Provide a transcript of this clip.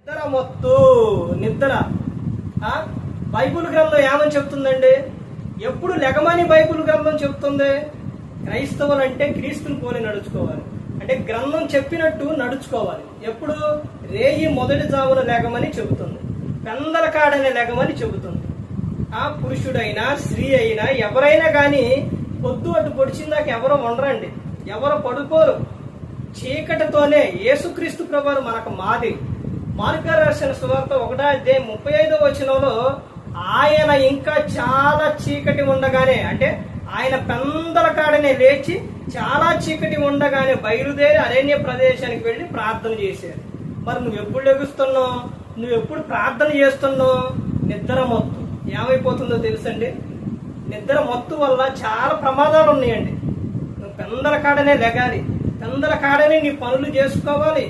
నిద్ర మొత్తు నిద్ర. బైబిల్ గ్రంథం ఏమని చెప్తుందండి? ఎప్పుడు లెగమని బైబిల్ గ్రంథం చెప్తుంది. క్రైస్తవులు అంటే క్రీస్తుని పోలి నడుచుకోవాలి, అంటే గ్రంథం చెప్పినట్టు నడుచుకోవాలి. ఎప్పుడు రేయి మొదటి జామున లెగమని చెబుతుంది, పెందల కాడనే లెగమని చెబుతుంది. పురుషుడైనా స్త్రీ అయినా ఎవరైనా కానీ పొద్దు అటు పొడిచిందాక ఎవరో ఉండరండి, ఎవరు పడుకోరు. చీకటితోనే యేసుక్రీస్తు ప్రభువు మనకు మాదిరి. మార్కు రాసిన సువార్త 1:35 ఆయన ఇంకా చాలా చీకటి ఉండగానే, అంటే ఆయన పెందల కాడనే లేచి చాలా చీకటి ఉండగానే బయలుదేరి అరణ్య ప్రదేశానికి వెళ్ళి ప్రార్థన చేశారు. మరి నువ్వు ఎప్పుడు లెగుస్తున్నావు? నువ్వు ఎప్పుడు ప్రార్థన చేస్తున్నావు? నిద్ర మత్తు ఏమైపోతుందో తెలుసండి. నిద్ర మత్తు వల్ల చాలా ప్రమాదాలు ఉన్నాయండి. నువ్వు పెందల కాడనే లెగాలి, పెందల కాడనే నీ పనులు చేసుకోవాలి.